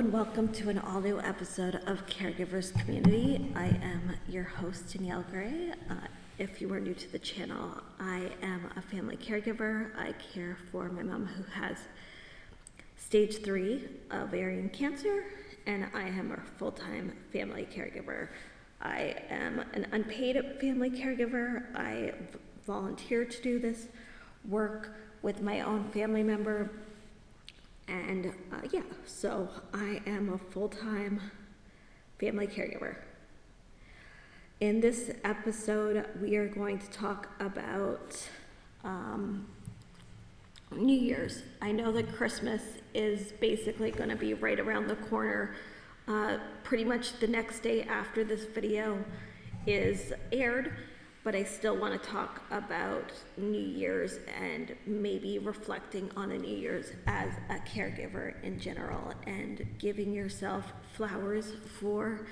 and welcome to an all-new episode of Caregivers Community. I am your host, Danielle Gray. If you are new to the channel, I am a family caregiver. I care for my mom who has stage 3 ovarian cancer, and I am a full-time family caregiver. I am an unpaid family caregiver. I volunteer to do this work with my own family member. And so I am a full-time family caregiver. In this episode, we are going to talk about New Year's. I know that Christmas is basically going to be right around the corner. Pretty much the next day after this video is aired, but I still want to talk about New Year's and maybe reflecting on a New Year's as a caregiver in general and giving yourself flowers for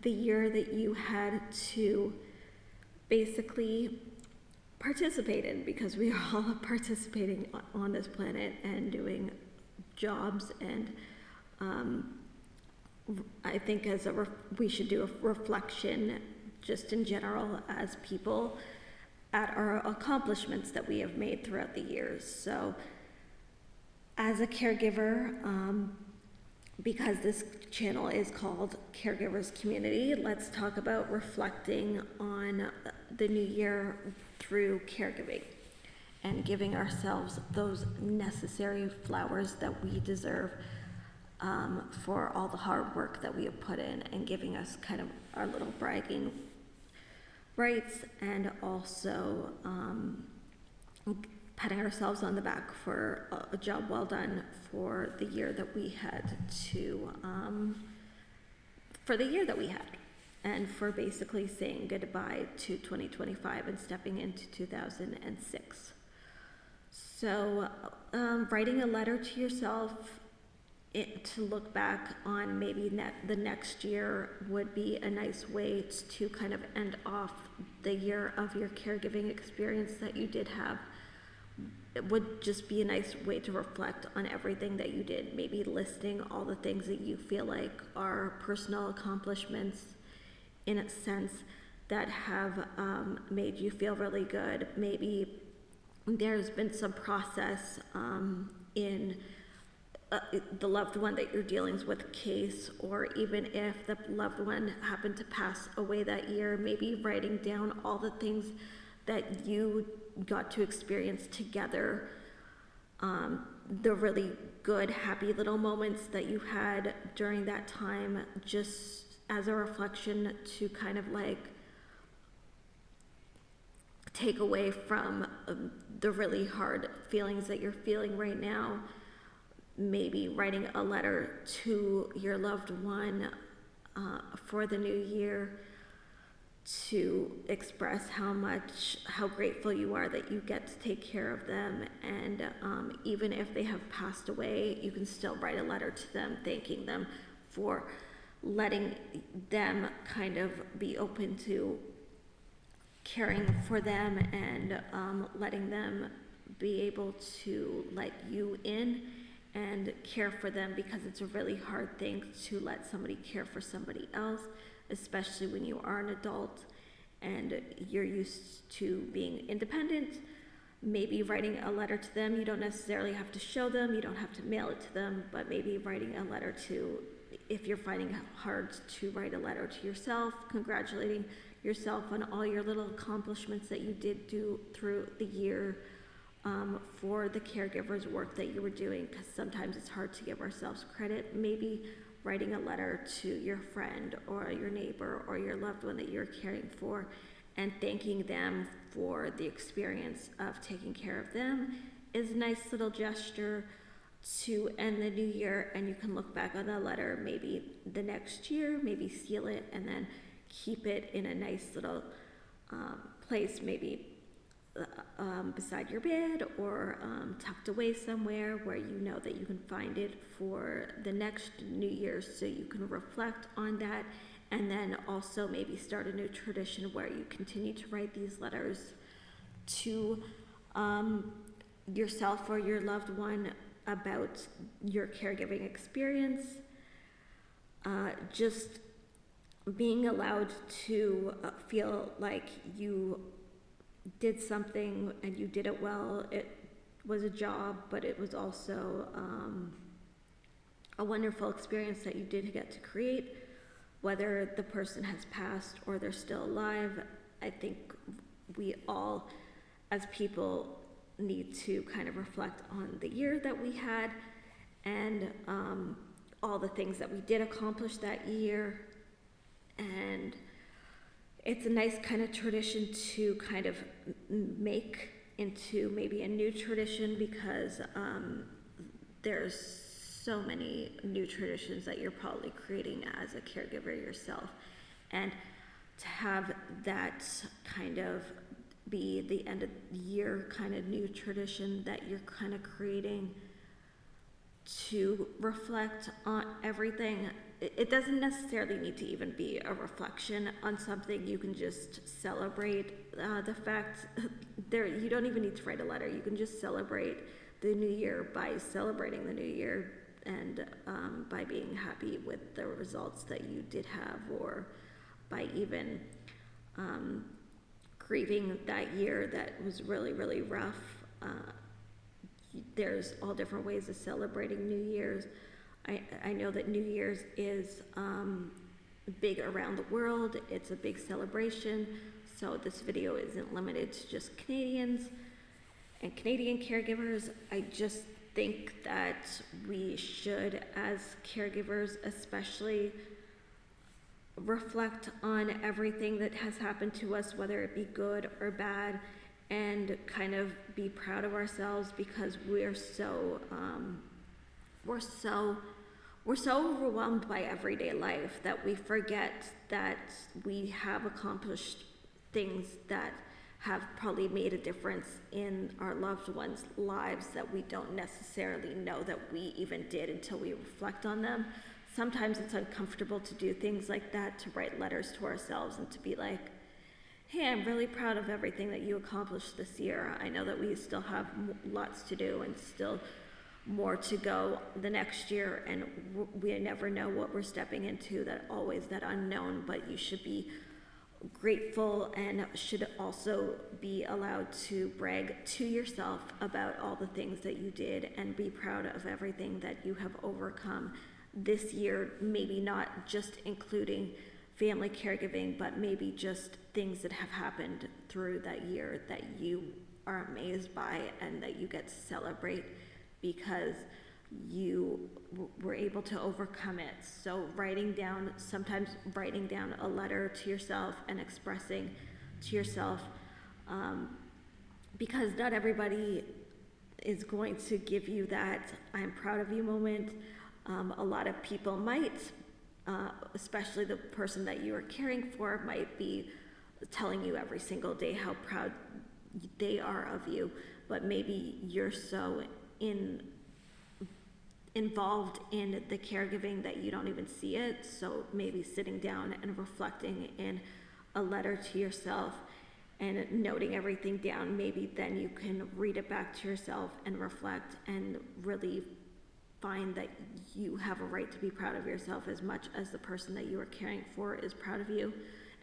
the year that you had to basically participate in, because we are all participating on this planet and doing jobs, and I think we should do a reflection just in general as people at our accomplishments that we have made throughout the years. So as a caregiver, because this channel is called Caregivers Community, let's talk about reflecting on the new year through caregiving and giving ourselves those necessary flowers that we deserve for all the hard work that we have put in, and giving us kind of our little bragging rights, and also patting ourselves on the back for a job well done for the year that we had and for basically saying goodbye to 2025 and stepping into 2006. So writing a letter to yourself to look back on maybe the next year would be a nice way to kind of end off the year of your caregiving experience that you did have. It would just be a nice way to reflect on everything that you did, maybe listing all the things that you feel like are personal accomplishments in a sense that have made you feel really good. Maybe there's been some process in the loved one that you're dealing with case, or even if the loved one happened to pass away that year, maybe writing down all the things that you got to experience together, the really good, happy little moments that you had during that time, just as a reflection to kind of like take away from the really hard feelings that you're feeling right now. Maybe writing a letter to your loved one for the new year to express how grateful you are that you get to take care of them, and even if they have passed away, you can still write a letter to them thanking them for letting them kind of be open to caring for them, and letting them be able to let you in and care for them, because it's a really hard thing to let somebody care for somebody else, especially when you are an adult and you're used to being independent. Maybe writing a letter to them, you don't necessarily have to show them, you don't have to mail it to them, but maybe writing a letter if you're finding it hard to write a letter to yourself, congratulating yourself on all your little accomplishments that you did do through the year, for the caregiver's work that you were doing, because sometimes it's hard to give ourselves credit. Maybe writing a letter to your friend or your neighbor or your loved one that you're caring for, and thanking them for the experience of taking care of them is a nice little gesture to end the new year. And you can look back on the letter maybe the next year, maybe seal it and then keep it in a nice little place, maybe beside your bed, or tucked away somewhere where you know that you can find it for the next New Year, so you can reflect on that, and then also maybe start a new tradition where you continue to write these letters to yourself or your loved one about your caregiving experience, just being allowed to feel like you did something and you did it well. It was a job, but it was also a wonderful experience that you did get to create. Whether the person has passed or they're still alive, I think we all, as people, need to kind of reflect on the year that we had and all the things that we did accomplish that year. And it's a nice kind of tradition to kind of make into maybe a new tradition, because there's so many new traditions that you're probably creating as a caregiver yourself. And to have that kind of be the end of the year kind of new tradition that you're kind of creating to reflect on everything. It doesn't necessarily need to even be a reflection on something. You can just celebrate the fact there. You don't even need to write a letter. You can just celebrate the new year by celebrating the new year, and by being happy with the results that you did have, or by even grieving that year that was really, really rough. There's all different ways of celebrating New Year's. I know that New Year's is big around the world. It's a big celebration. So this video isn't limited to just Canadians and Canadian caregivers. I just think that we should, as caregivers especially, reflect on everything that has happened to us, whether it be good or bad, and kind of be proud of ourselves, because we're so overwhelmed by everyday life that we forget that we have accomplished things that have probably made a difference in our loved ones' lives that we don't necessarily know that we even did until we reflect on them. Sometimes it's uncomfortable to do things like that, to write letters to ourselves and to be like, hey, I'm really proud of everything that you accomplished this year. I know that we still have lots to do and still more to go the next year, and we never know what we're stepping into, that always that unknown, but you should be grateful and should also be allowed to brag to yourself about all the things that you did and be proud of everything that you have overcome this year. Maybe not just including family caregiving, but maybe just things that have happened through that year that you are amazed by and that you get to celebrate because you were able to overcome it. So sometimes writing down a letter to yourself and expressing to yourself, because not everybody is going to give you that I'm proud of you moment. A lot of people might, especially the person that you are caring for, might be telling you every single day how proud they are of you, but maybe you're so involved in the caregiving that you don't even see it. So maybe sitting down and reflecting in a letter to yourself and noting everything down, maybe then you can read it back to yourself and reflect and really find that you have a right to be proud of yourself as much as the person that you are caring for is proud of you,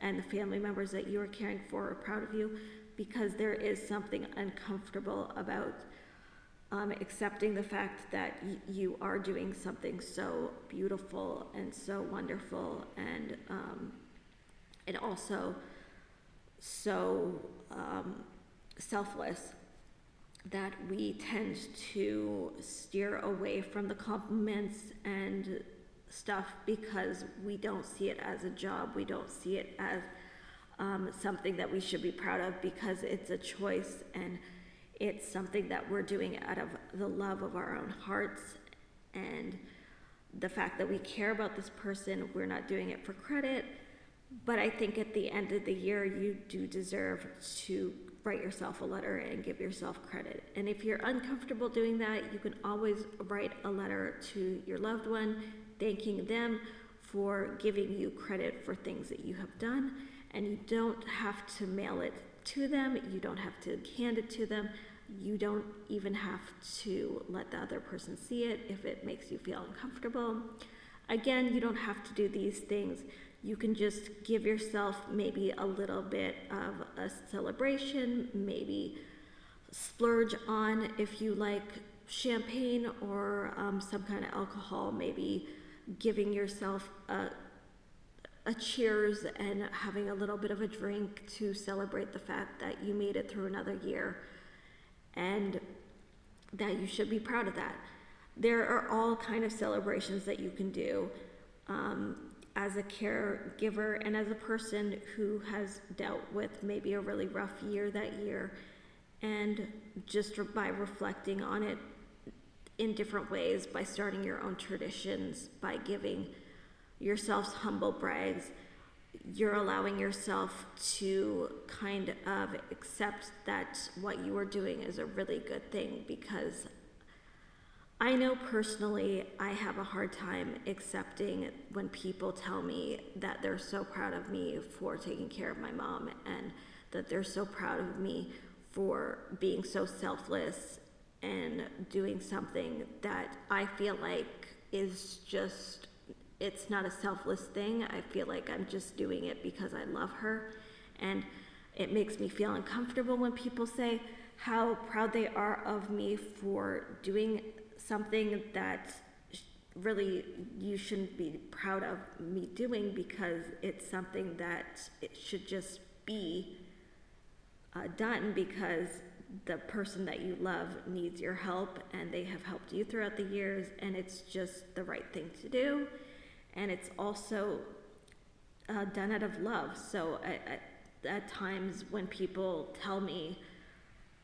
and the family members that you are caring for are proud of you, because there is something uncomfortable about accepting the fact that you are doing something so beautiful and so wonderful, and also so selfless, that we tend to steer away from the compliments and stuff because we don't see it as a job. We don't see it as something that we should be proud of, because it's a choice and it's something that we're doing out of the love of our own hearts, and the fact that we care about this person. We're not doing it for credit, but I think at the end of the year you do deserve to write yourself a letter and give yourself credit. And if you're uncomfortable doing that, you can always write a letter to your loved one thanking them for giving you credit for things that you have done, and you don't have to mail it to them. You don't have to hand it to them. You don't even have to let the other person see it if it makes you feel uncomfortable. Again, you don't have to do these things. You can just give yourself maybe a little bit of a celebration, maybe splurge on, if you like champagne or some kind of alcohol, maybe giving yourself a cheers and having a little bit of a drink to celebrate the fact that you made it through another year and that you should be proud of that. There are all kind of celebrations that you can do as a caregiver and as a person who has dealt with maybe a really rough year that year, and just by reflecting on it in different ways, by starting your own traditions, by giving yourselves humble brags, you're allowing yourself to kind of accept that what you are doing is a really good thing. Because I know personally I have a hard time accepting when people tell me that they're so proud of me for taking care of my mom, and that they're so proud of me for being so selfless and doing something that I feel like is just, it's not a selfless thing. I feel like I'm just doing it because I love her. And it makes me feel uncomfortable when people say how proud they are of me for doing something that really you shouldn't be proud of me doing, because it's something that it should just be done because the person that you love needs your help, and they have helped you throughout the years, and it's just the right thing to do. And it's also done out of love. So at times when people tell me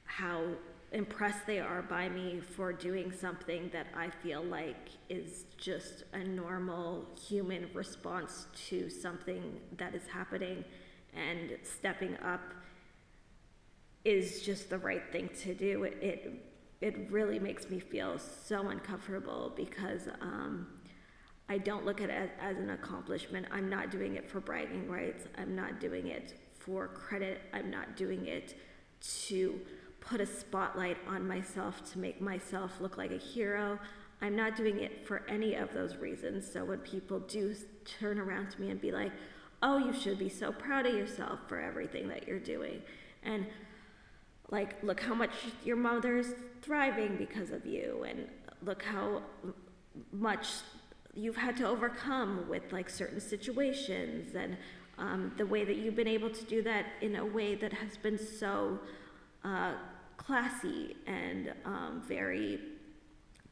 how impressed they are by me for doing something that I feel like is just a normal human response to something that is happening, and stepping up is just the right thing to do, it really makes me feel so uncomfortable, because I don't look at it as an accomplishment. I'm not doing it for bragging rights. I'm not doing it for credit. I'm not doing it to put a spotlight on myself to make myself look like a hero. I'm not doing it for any of those reasons. So when people do turn around to me and be like, oh, you should be so proud of yourself for everything that you're doing, and like, look how much your mother's thriving because of you, and look how much you've had to overcome with like certain situations, and the way that you've been able to do that in a way that has been so classy and very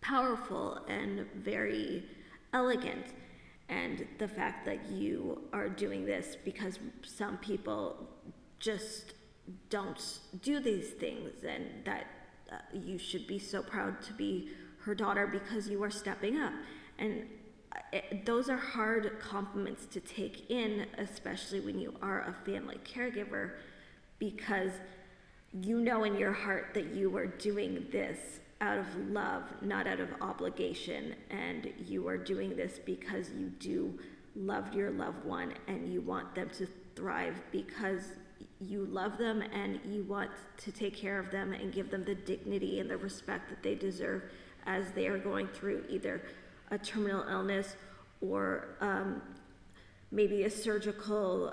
powerful and very elegant. And the fact that you are doing this because some people just don't do these things, and that you should be so proud to be her daughter because you are stepping up. And those are hard compliments to take in, especially when you are a family caregiver, because you know in your heart that you are doing this out of love, not out of obligation, and you are doing this because you do love your loved one and you want them to thrive, because you love them and you want to take care of them and give them the dignity and the respect that they deserve as they are going through either a terminal illness or maybe a surgical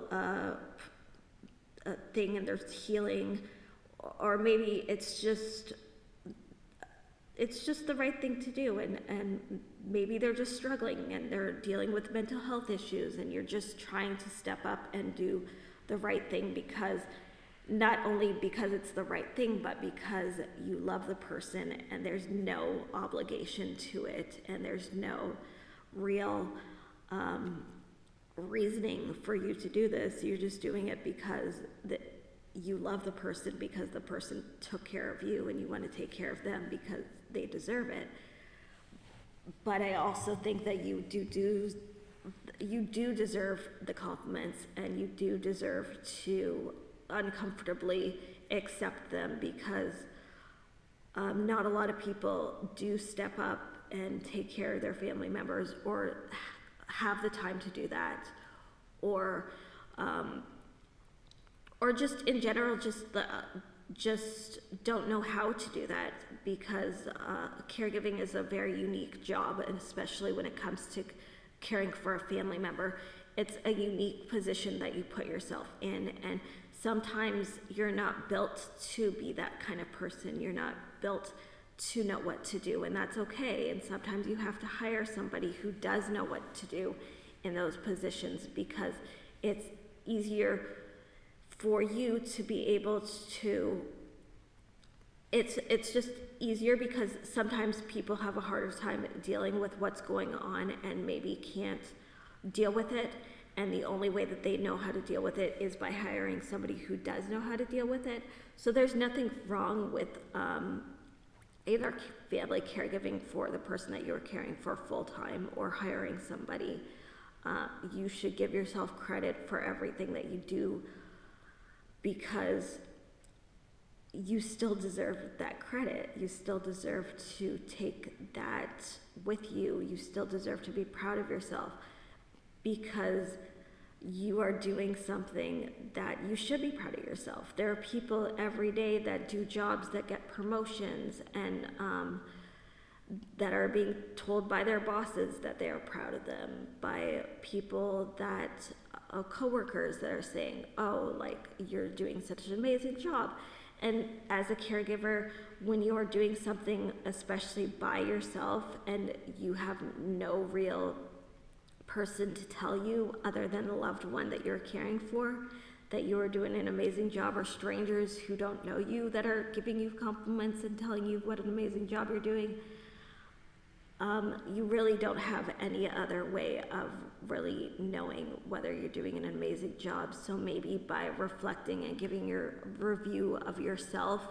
thing and there's healing, or maybe it's just the right thing to do, and maybe they're just struggling and they're dealing with mental health issues, and you're just trying to step up and do the right thing, because not only because it's the right thing, but because you love the person and there's no obligation to it, and there's no real reasoning for you to do this. You're just doing it because you love the person, because the person took care of you, and you want to take care of them because they deserve it. But I also think that you do deserve the compliments, and you do deserve to uncomfortably accept them, because not a lot of people do step up and take care of their family members, or have the time to do that, or just in general just don't know how to do that, because caregiving is a very unique job, and especially when it comes to caring for a family member. It's a unique position that you put yourself in, and sometimes you're not built to be that kind of person. You're not built to know what to do, and that's okay. And sometimes you have to hire somebody who does know what to do in those positions, because it's easier for you to be able to, it's just easier, because sometimes people have a harder time dealing with what's going on and maybe can't deal with it, and the only way that they know how to deal with it is by hiring somebody who does know how to deal with it. So there's nothing wrong with either family caregiving for the person that you're caring for full-time or hiring somebody. You should give yourself credit for everything that you do, because you still deserve that credit. You still deserve to take that with you. You still deserve to be proud of yourself, because you are doing something that you should be proud of yourself. There are people every day that do jobs that get promotions and that are being told by their bosses that they are proud of them, by people that, coworkers that are saying, oh, like, you're doing such an amazing job. And as a caregiver, when you are doing something, especially by yourself, and you have no real person to tell you other than the loved one that you're caring for that you are doing an amazing job, or strangers who don't know you that are giving you compliments and telling you what an amazing job you're doing, you really don't have any other way of really knowing whether you're doing an amazing job. So maybe by reflecting and giving your review of yourself,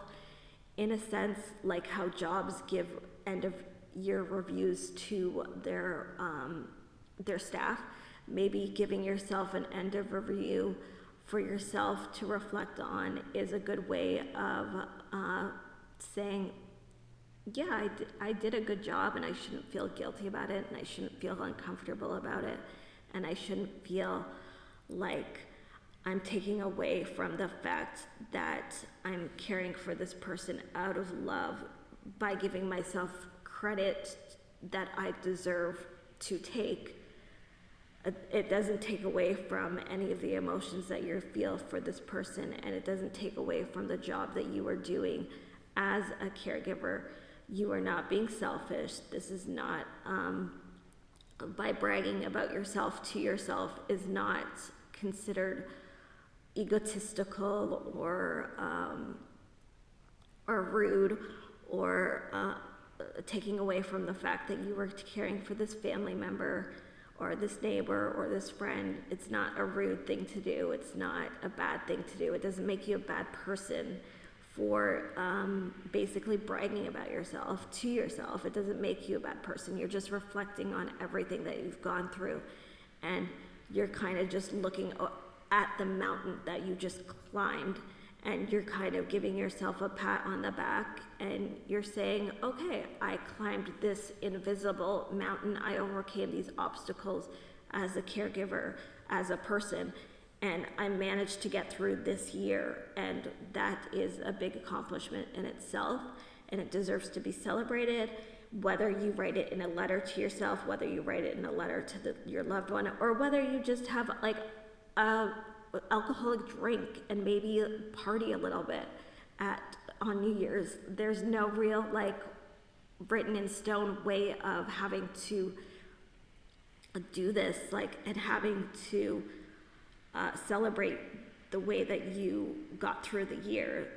in a sense, like how jobs give end of year reviews to their staff, maybe giving yourself an end of review for yourself to reflect on is a good way of saying, yeah, I did a good job, and I shouldn't feel guilty about it, and I shouldn't feel uncomfortable about it, and I shouldn't feel like I'm taking away from the fact that I'm caring for this person out of love by giving myself credit that I deserve to take. It doesn't take away from any of the emotions that you feel for this person, and it doesn't take away from the job that you are doing as a caregiver. You are not being selfish. This is not, by bragging about yourself to yourself is not considered egotistical or rude, or taking away from the fact that you were caring for this family member or this neighbor or this friend. It's not a rude thing to do. It's not a bad thing to do. It doesn't make you a bad person for basically bragging about yourself to yourself. It doesn't make you a bad person. You're just reflecting on everything that you've gone through, and you're kind of just looking at the mountain that you just climbed, and you're kind of giving yourself a pat on the back, and you're saying, okay, I climbed this invisible mountain. I overcame these obstacles as a caregiver, as a person, and I managed to get through this year, and that is a big accomplishment in itself, and it deserves to be celebrated, whether you write it in a letter to yourself, whether you write it in a letter to your loved one, or whether you just have like a alcoholic drink and maybe party a little bit on New Year's. There's no real like written in stone way of having to do this, like, and having to celebrate the way that you got through the year.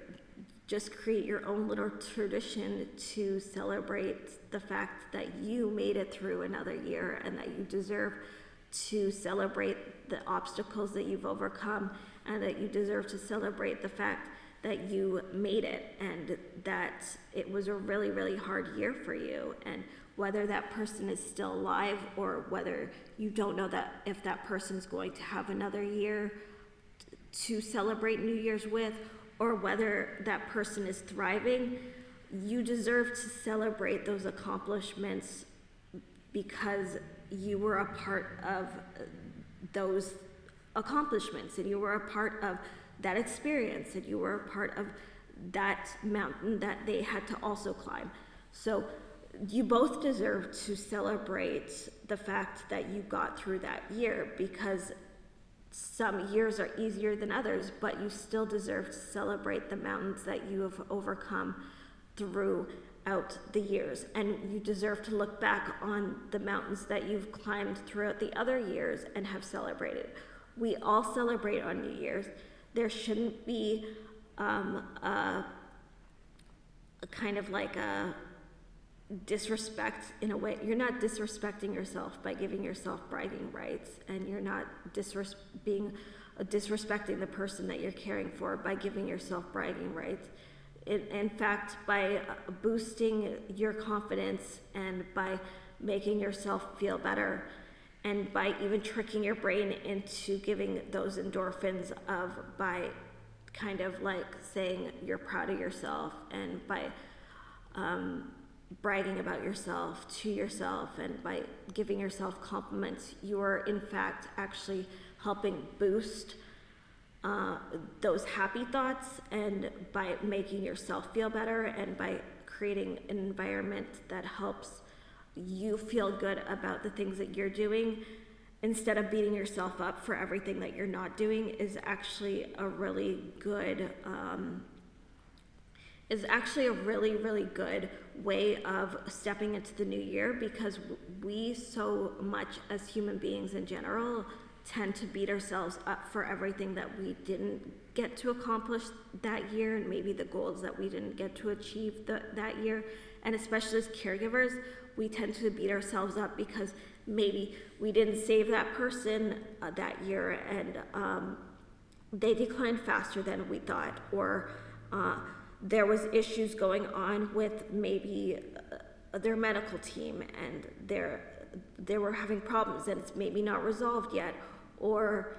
Just create your own little tradition to celebrate the fact that you made it through another year, and that you deserve to celebrate the obstacles that you've overcome, and that you deserve to celebrate the fact that you made it, and that it was a really, really hard year for you. And whether that person is still alive, or whether you don't know that if that person's going to have another year to celebrate New Year's with, or whether that person is thriving, you deserve to celebrate those accomplishments, because you were a part of those accomplishments, and you were a part of that experience, and you were a part of that mountain that they had to also climb. So you both deserve to celebrate the fact that you got through that year, because some years are easier than others, but you still deserve to celebrate the mountains that you have overcome throughout the years. And you deserve to look back on the mountains that you've climbed throughout the other years and have celebrated. We all celebrate on New Year's. There shouldn't be a kind of like a disrespect in a way. You're not disrespecting yourself by giving yourself bragging rights, and you're not disrespecting the person that you're caring for by giving yourself bragging rights. In fact, by boosting your confidence and by making yourself feel better, and by even tricking your brain into giving those endorphins by kind of like saying you're proud of yourself, and by bragging about yourself to yourself, and by giving yourself compliments, you are in fact actually helping boost those happy thoughts, and by making yourself feel better, and by creating an environment that helps you feel good about the things that you're doing, instead of beating yourself up for everything that you're not doing, is actually a really good really good way of stepping into the new year, because we so much as human beings in general tend to beat ourselves up for everything that we didn't get to accomplish that year, and maybe the goals that we didn't get to achieve that year. And especially as caregivers, we tend to beat ourselves up because maybe we didn't save that person that year, and they declined faster than we thought, or there was issues going on with maybe their medical team, and they were having problems and it's maybe not resolved yet, or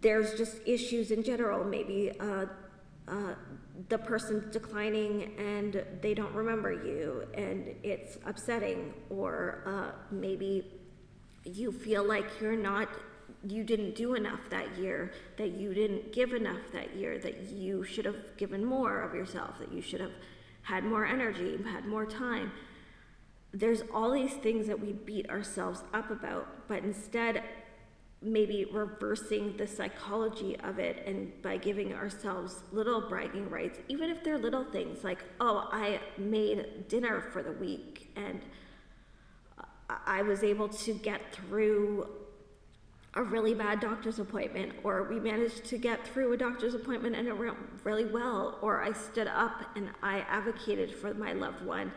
there's just issues in general. Maybe the person's declining and they don't remember you and it's upsetting, or maybe you feel like you didn't do enough that year, that you didn't give enough that year, that you should have given more of yourself, that you should have had more energy, had more time. There's all these things that we beat ourselves up about, but instead maybe reversing the psychology of it, and by giving ourselves little bragging rights, even if they're little things like, oh, I made dinner for the week and I was able to get through a really bad doctor's appointment, or we managed to get through a doctor's appointment and it went really well, or I stood up and I advocated for my loved one,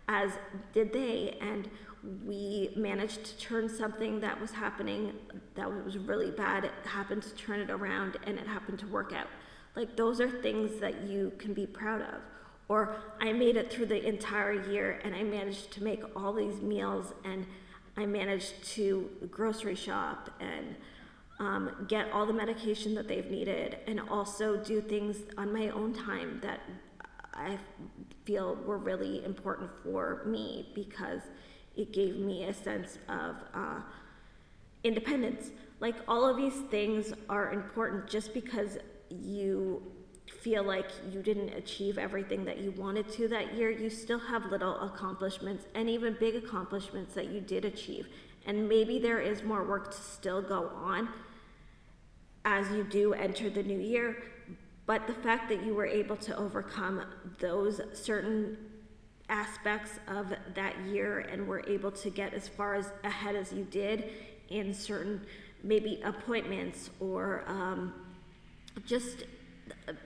as did they, and we managed to turn something that was happening that was really bad, it happened to turn it around, and it happened to work out. Like, those are things that you can be proud of. Or I made it through the entire year and I managed to make all these meals, and I managed to grocery shop and get all the medication that they've needed, and also do things on my own time that I feel were really important for me, because it gave me a sense of independence. Like, all of these things are important. Just because you feel like you didn't achieve everything that you wanted to that year, you still have little accomplishments and even big accomplishments that you did achieve. And maybe there is more work to still go on as you do enter the new year, but the fact that you were able to overcome those certain aspects of that year and were able to get as far as ahead as you did in certain maybe appointments, or just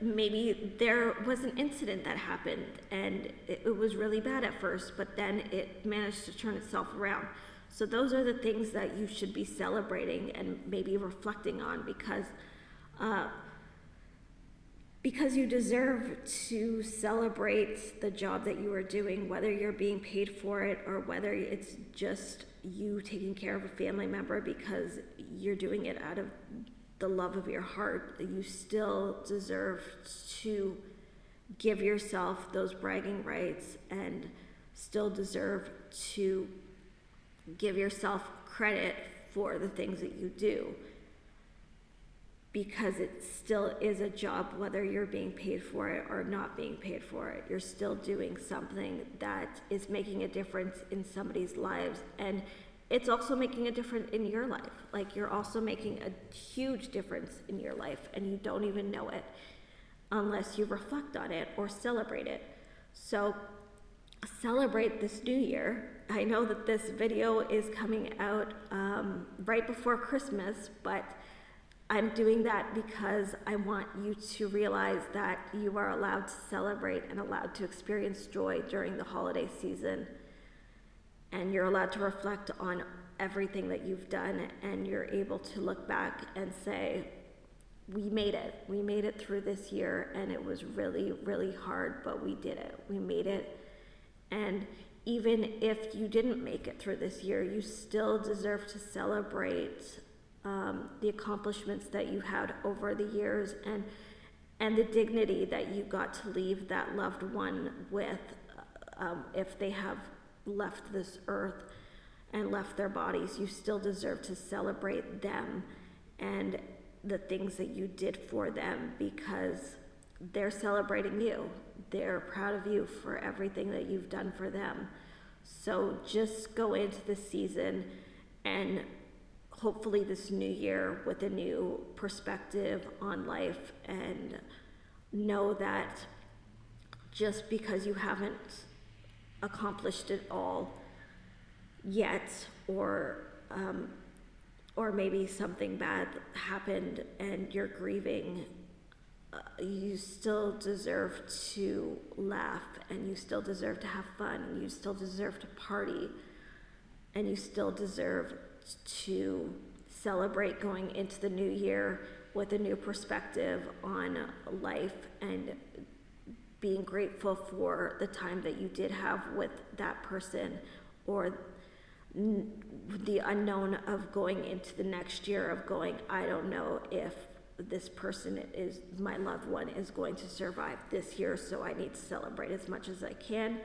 maybe there was an incident that happened and it was really bad at first, but then it managed to turn itself around. So those are the things that you should be celebrating and maybe reflecting on, because you deserve to celebrate the job that you are doing, whether you're being paid for it or whether it's just you taking care of a family member because you're doing it out of the love of your heart. You still deserve to give yourself those bragging rights, and still deserve to give yourself credit for the things that you do. because it still is a job, whether you're being paid for it or not being paid for it. You're still doing something that is making a difference in somebody's lives, and it's also making a difference in your life. Like, you're also making a huge difference in your life, and you don't even know it unless you reflect on it or celebrate it. So celebrate this new year. I know that this video is coming out right before Christmas, but I'm doing that because I want you to realize that you are allowed to celebrate and allowed to experience joy during the holiday season. And you're allowed to reflect on everything that you've done, and you're able to look back and say, we made it. We made it through this year, and it was really, really hard, but we did it. We made it. And even if you didn't make it through this year, you still deserve to celebrate the accomplishments that you had over the years, and the dignity that you got to leave that loved one with, if they have left this earth and left their bodies. You still deserve to celebrate them and the things that you did for them, because they're celebrating you. They're proud of you for everything that you've done for them. So just go into the season and hopefully this new year with a new perspective on life, and know that just because you haven't accomplished it all yet, or maybe something bad happened and you're grieving, you still deserve to laugh, and you still deserve to have fun, and you still deserve to party, and you still deserve to celebrate going into the new year with a new perspective on life, and being grateful for the time that you did have with that person, or the unknown of going into the next year of going, I don't know if this person is, my loved one, is going to survive this year, so I need to celebrate as much as I can.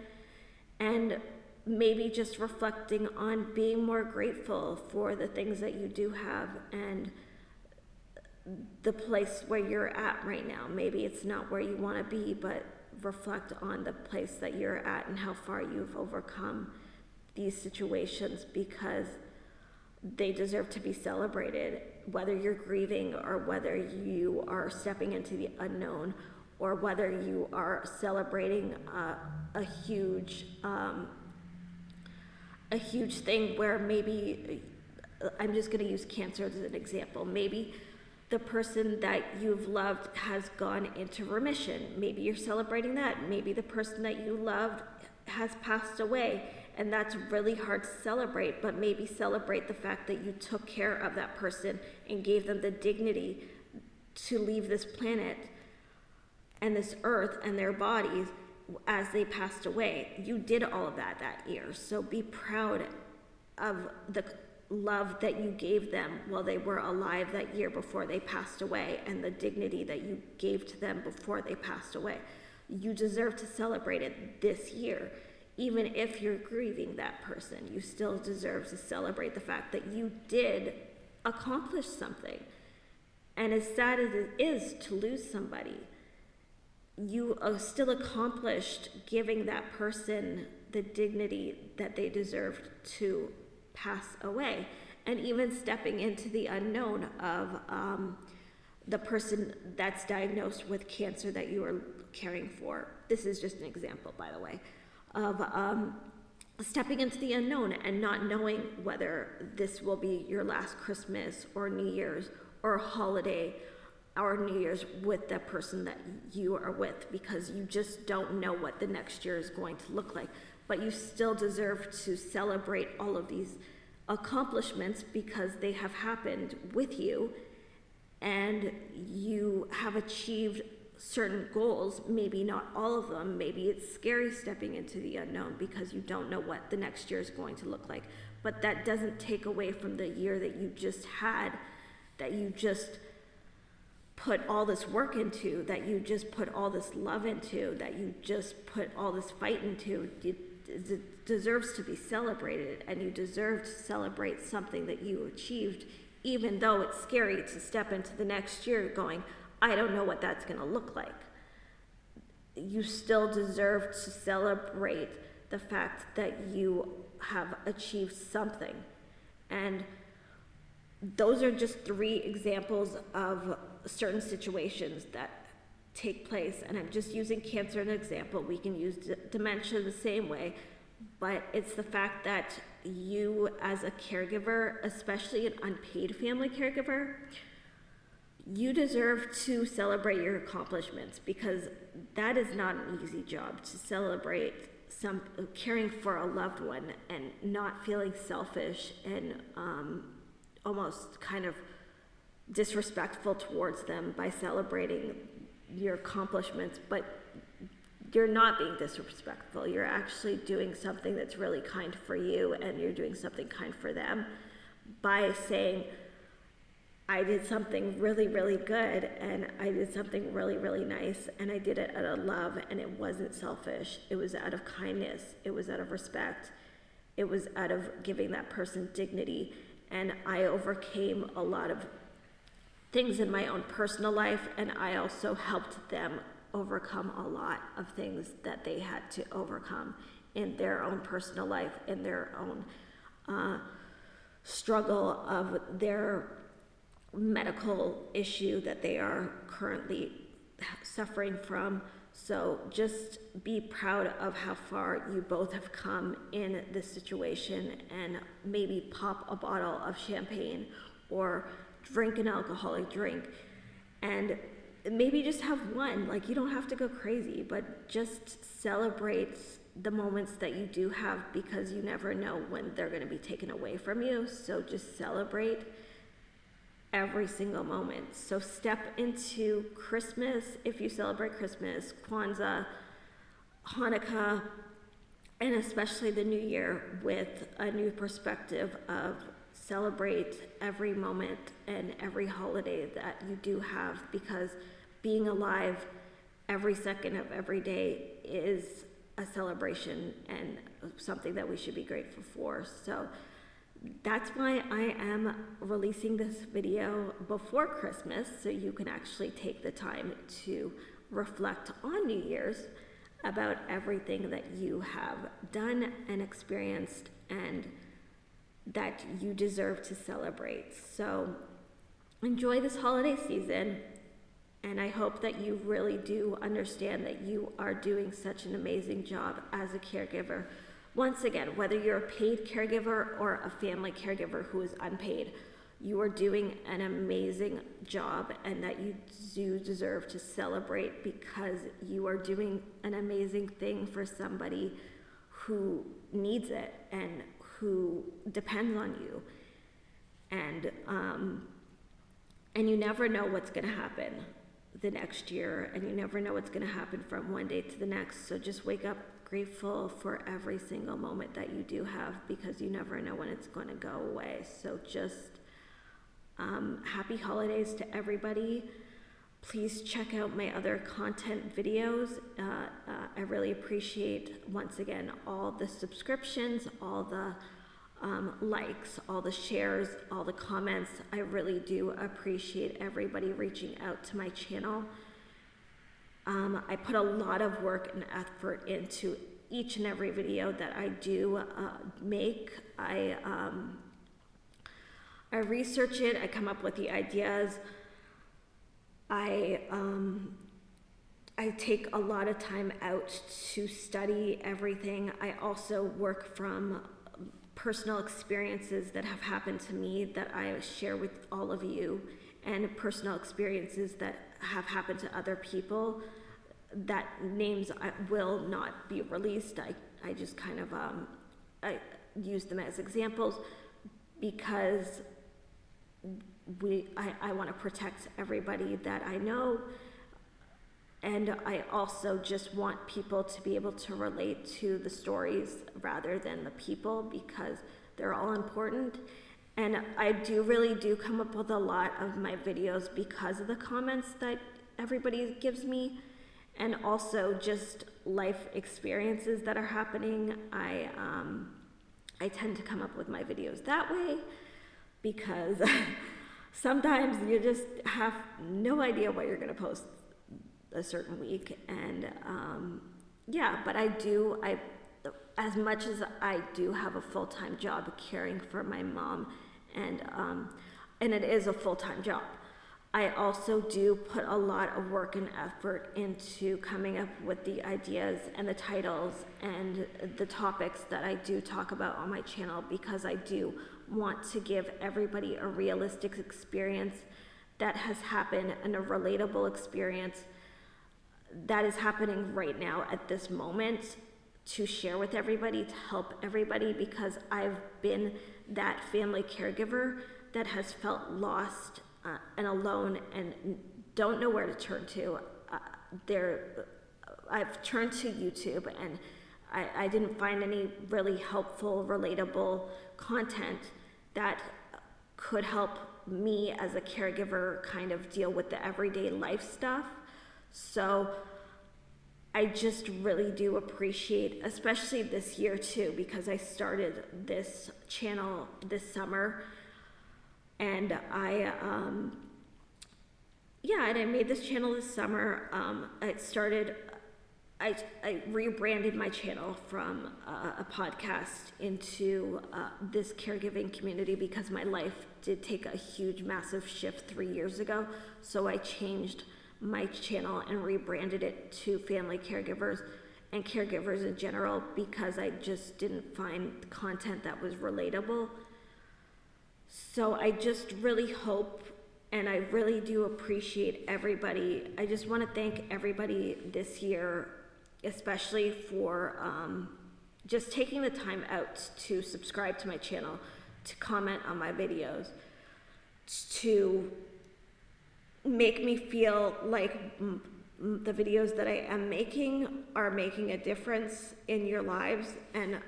And maybe just reflecting on being more grateful for the things that you do have, and the place where you're at right now. Maybe it's not where you want to be, but reflect on the place that you're at and how far you've overcome these situations, because they deserve to be celebrated, whether you're grieving or whether you are stepping into the unknown, or whether you are celebrating a huge thing where maybe, I'm just going to use cancer as an example. Maybe the person that you've loved has gone into remission. Maybe you're celebrating that. Maybe the person that you loved has passed away, and that's really hard to celebrate, but maybe celebrate the fact that you took care of that person and gave them the dignity to leave this planet and this earth and their bodies as they passed away. You did all of that year, so be proud of the love that you gave them while they were alive that year before they passed away, and the dignity that you gave to them before they passed away. You deserve to celebrate it this year. Even if you're grieving that person, you still deserve to celebrate the fact that you did accomplish something. And as sad as it is to lose somebody, you still accomplished giving that person the dignity that they deserved to pass away, and even stepping into the unknown of the person that's diagnosed with cancer that you are caring for. This is just an example, by the way, of stepping into the unknown and not knowing whether this will be your last Christmas or New Year's or holiday or New Year's with the person that you are with, because you just don't know what the next year is going to look like. But you still deserve to celebrate all of these accomplishments because they have happened with you, and you have achieved certain goals, maybe not all of them. Maybe it's scary stepping into the unknown because you don't know what the next year is going to look like, but that doesn't take away from the year that you just had, that you just put all this work into, that you just put all this love into, that you just put all this fight into. It deserves to be celebrated, and you deserve to celebrate something that you achieved, even though it's scary to step into the next year going, I don't know what that's going to look like. You still deserve to celebrate the fact that you have achieved something. And those are just 3 examples of certain situations that take place. And I'm just using cancer as an example. We can use dementia the same way, but it's the fact that you as a caregiver, especially an unpaid family caregiver, you deserve to celebrate your accomplishments, because that is not an easy job, to celebrate caring for a loved one and not feeling selfish and almost kind of disrespectful towards them by celebrating your accomplishments. But you're not being disrespectful. You're actually doing something that's really kind for you, and you're doing something kind for them by saying, I did something really, really good, and I did something really, really nice, and I did it out of love, and it wasn't selfish. It was out of kindness. It was out of respect. It was out of giving that person dignity. And I overcame a lot of things in my own personal life, and I also helped them overcome a lot of things that they had to overcome in their own personal life, in their own struggle of their medical issue that they are currently suffering from. So just be proud of how far you both have come in this situation, and maybe pop a bottle of champagne or drink an alcoholic drink, and maybe just have one. Like, you don't have to go crazy, but just celebrate the moments that you do have, because you never know when they're going to be taken away from you. So just celebrate every single moment. So step into Christmas, if you celebrate Christmas, Kwanzaa, Hanukkah, and especially the new year, with a new perspective of celebrate every moment and every holiday that you do have, because being alive every second of every day is a celebration and something that we should be grateful for. So that's why I am releasing this video before Christmas, so you can actually take the time to reflect on New Year's about everything that you have done and experienced and that you deserve to celebrate. So enjoy this holiday season, and I hope that you really do understand that you are doing such an amazing job as a caregiver. Once again, whether you're a paid caregiver or a family caregiver who is unpaid, you are doing an amazing job, and that you do deserve to celebrate, because you are doing an amazing thing for somebody who needs it and who depends on you. And you never know what's going to happen the next year, and you never know what's going to happen from one day to the next. So just wake up grateful for every single moment that you do have, because you never know when it's going to go away. So just happy holidays to everybody. Please check out my other content videos. I really appreciate, once again, all the subscriptions, all the likes, all the shares, all the comments. I really do appreciate everybody reaching out to my channel. I put a lot of work and effort into each and every video that I do make. I research it, I come up with the ideas. I take a lot of time out to study everything. I also work from personal experiences that have happened to me that I share with all of you, and personal experiences that have happened to other people that names will not be released. I just kind of I use them as examples, because I want to protect everybody that I know, and I also just want people to be able to relate to the stories rather than the people, because they're all important. And I really do come up with a lot of my videos because of the comments that everybody gives me, and also just life experiences that are happening. I tend to come up with my videos that way, because sometimes you just have no idea what you're going to post a certain week. And yeah, but as much as I do have a full-time job caring for my mom, and it is a full-time job, I also do put a lot of work and effort into coming up with the ideas and the titles and the topics that I do talk about on my channel, because I do want to give everybody a realistic experience that has happened, and a relatable experience that is happening right now at this moment, to share with everybody, to help everybody, because I've been that family caregiver that has felt lost and alone and don't know where to turn to. I've turned to YouTube, and I didn't find any really helpful, relatable content that could help me as a caregiver kind of deal with the everyday life stuff. So I just really do appreciate, especially this year too, because I started this channel this summer, and I made this channel this summer. I rebranded my channel from a podcast into this caregiving community, because my life did take a huge, massive shift 3 years ago. So I changed my channel and rebranded it to Family Caregivers and Caregivers in general, because I just didn't find content that was relatable. So I just really hope, and I really do appreciate everybody. I just want to thank everybody this year, especially for just taking the time out to subscribe to my channel, to comment on my videos, to make me feel like the videos that I am making are making a difference in your lives. And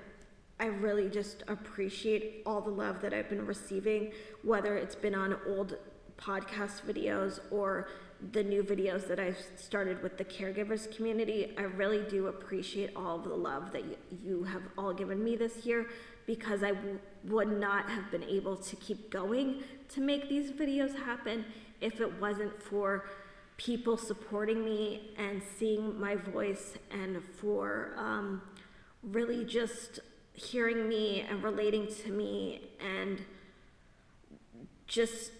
I really just appreciate all the love that I've been receiving, whether it's been on old podcast videos or the new videos that I've started with the caregivers community. I really do appreciate all of the love that you have all given me this year, because I would not have been able to keep going to make these videos happen if it wasn't for people supporting me and seeing my voice, and for really just hearing me and relating to me, and just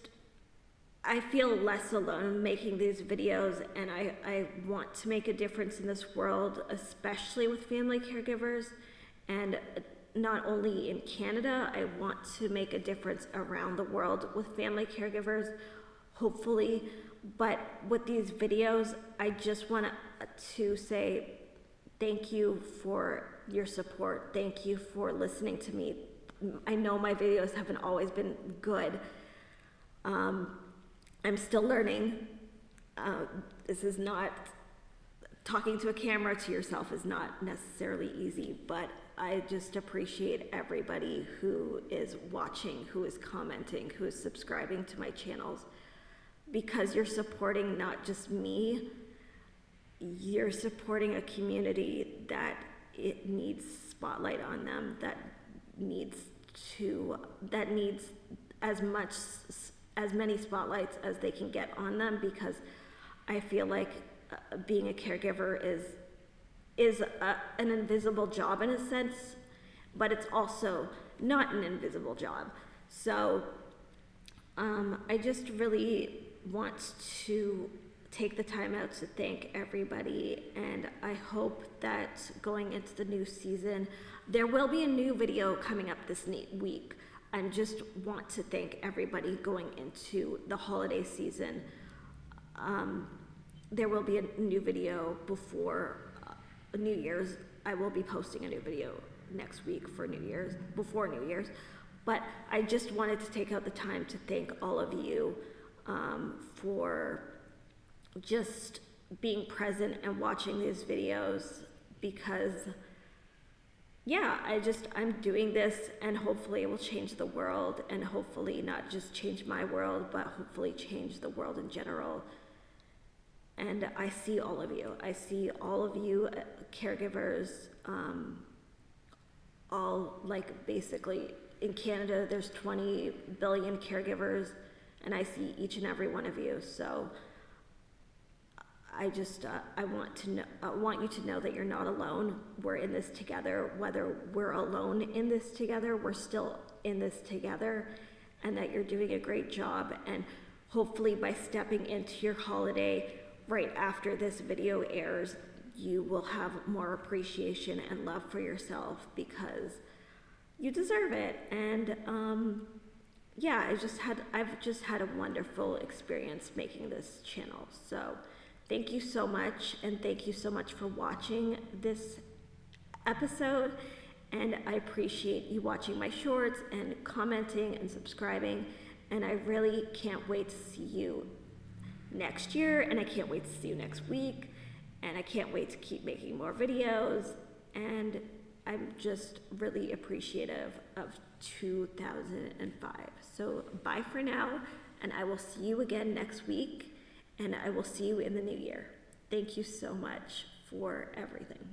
I feel less alone making these videos. And I want to make a difference in this world, especially with family caregivers, and not only in Canada. I want to make a difference around the world with family caregivers, hopefully. But with these videos, I just want to say thank you for your support. Thank you for listening to me. I know my videos haven't always been good. I'm still learning. This is not, talking to a camera to yourself is not necessarily easy, but I just appreciate everybody who is watching, who is commenting, who is subscribing to my channels, because you're supporting not just me, you're supporting a community that it needs spotlight on them, that needs as many spotlights as they can get on them, because I feel like being a caregiver is an invisible job in a sense, but it's also not an invisible job. So I just really want to take the time out to thank everybody, and I hope that going into the new season, there will be a new video coming up this week. I just want to thank everybody going into the holiday season. There will be a new video before New Year's. I will be posting a new video next week for New Year's, before New Year's. But I just wanted to take out the time to thank all of you for just being present and watching these videos, because yeah, I'm doing this, and hopefully it will change the world, and hopefully not just change my world, but hopefully change the world in general. And I see all of you. I see all of you caregivers, all, like, basically in Canada, there's 20 billion caregivers, and I see each and every one of you. So I just, I want you to know that you're not alone. We're in this together. Whether we're alone in this together, we're still in this together, and that you're doing a great job. And hopefully by stepping into your holiday right after this video airs, you will have more appreciation and love for yourself, because you deserve it. And yeah, I've just had a wonderful experience making this channel. So thank you so much, and thank you so much for watching this episode. And I appreciate you watching my shorts and commenting and subscribing. And I really can't wait to see you next year, and I can't wait to see you next week, and I can't wait to keep making more videos. And I'm just really appreciative of 2005. So bye for now, and I will see you again next week, and I will see you in the new year. Thank you so much for everything.